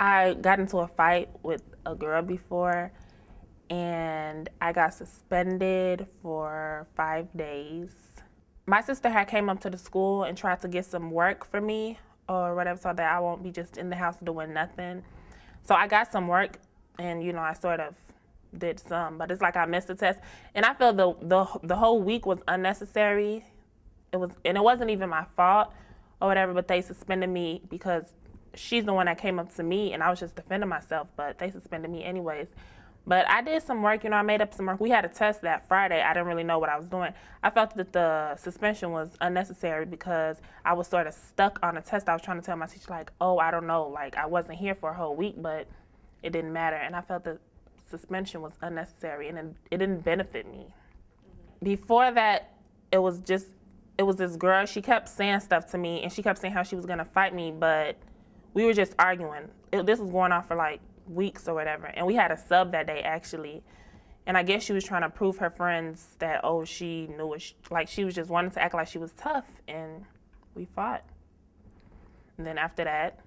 I got into a fight with a girl before, and I got suspended for 5 days. My sister had came up to the school and tried to get some work for me or whatever so that I won't be just in the house doing nothing. So I got some work, and you know, I sort of did some, but it's like I missed the test. And I feel the whole week was unnecessary. It wasn't even my fault or whatever, but they suspended me because she's the one that came up to me and I was just defending myself, but they suspended me anyways. But I did some work, you know, I made up some work. We had a test that Friday. I didn't really know what I was doing. I felt that the suspension was unnecessary because I was sort of stuck on a test. I was trying to tell my teacher, like, oh, I don't know, like I wasn't here for a whole week, but it didn't matter. And I felt that suspension was unnecessary and it didn't benefit me. Before that, it was this girl. She kept saying stuff to me and she kept saying how she was gonna fight me, but we were just arguing. This was going on for like weeks or whatever, and we had a sub that day actually, and I guess she was trying to prove her friends that, oh, she knew it, like she was just wanting to act like she was tough, and we fought. And then after that,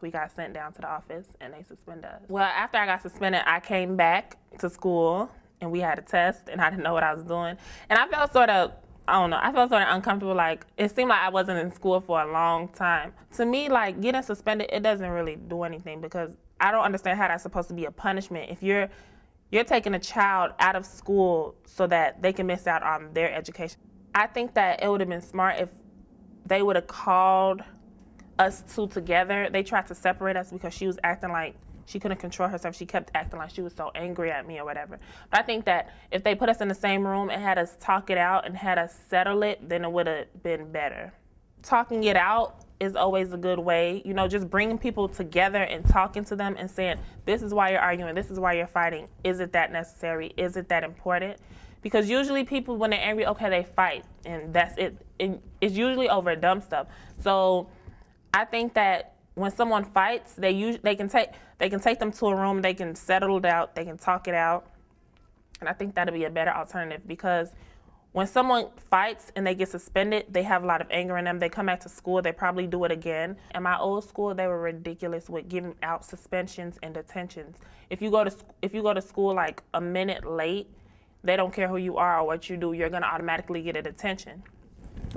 we got sent down to the office and they suspended us. Well, after I got suspended, I came back to school and we had a test and I didn't know what I was doing, and I felt sort of, I don't know, I felt sort of uncomfortable. Like, it seemed like I wasn't in school for a long time. To me, like, getting suspended, it doesn't really do anything because I don't understand how that's supposed to be a punishment. If you're taking a child out of school so that they can miss out on their education. I think that it would have been smart if they would have called us two together. They tried to separate us because she was acting like she couldn't control herself. She kept acting like she was so angry at me or whatever. But I think that if they put us in the same room and had us talk it out and had us settle it, then it would have been better. Talking it out is always a good way. You know, just bringing people together and talking to them and saying, this is why you're arguing, this is why you're fighting. Is it that necessary? Is it that important? Because usually people, when they're angry, okay, they fight, and that's it. It's usually over dumb stuff. So I think that when someone fights, they can take them to a room, they can settle it out, they can talk it out, and I think that'd be a better alternative because when someone fights and they get suspended, they have a lot of anger in them. They come back to school, they probably do it again. In my old school, they were ridiculous with giving out suspensions and detentions. If you go to school like a minute late, they don't care who you are or what you do, you're gonna automatically get a detention.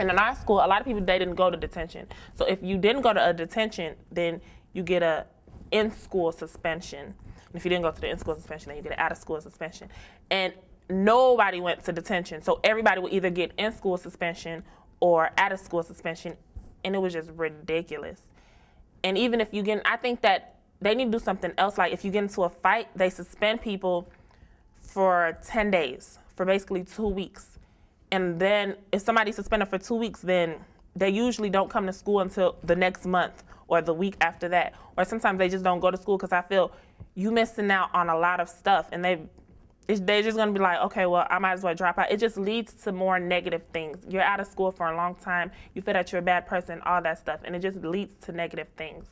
And in our school, a lot of people, they didn't go to detention. So if you didn't go to a detention, then you get a in-school suspension. And if you didn't go to the in-school suspension, then you get an out-of-school suspension. And nobody went to detention. So everybody would either get in-school suspension or out-of-school suspension. And it was just ridiculous. And even if you get, I think that they need to do something else. Like if you get into a fight, they suspend people for 10 days, for basically 2 weeks. And then if somebody's suspended for 2 weeks, then they usually don't come to school until the next month or the week after that. Or sometimes they just don't go to school because I feel you missing out on a lot of stuff. And they're just going to be like, okay, well, I might as well drop out. It just leads to more negative things. You're out of school for a long time. You feel that you're a bad person, all that stuff. And it just leads to negative things.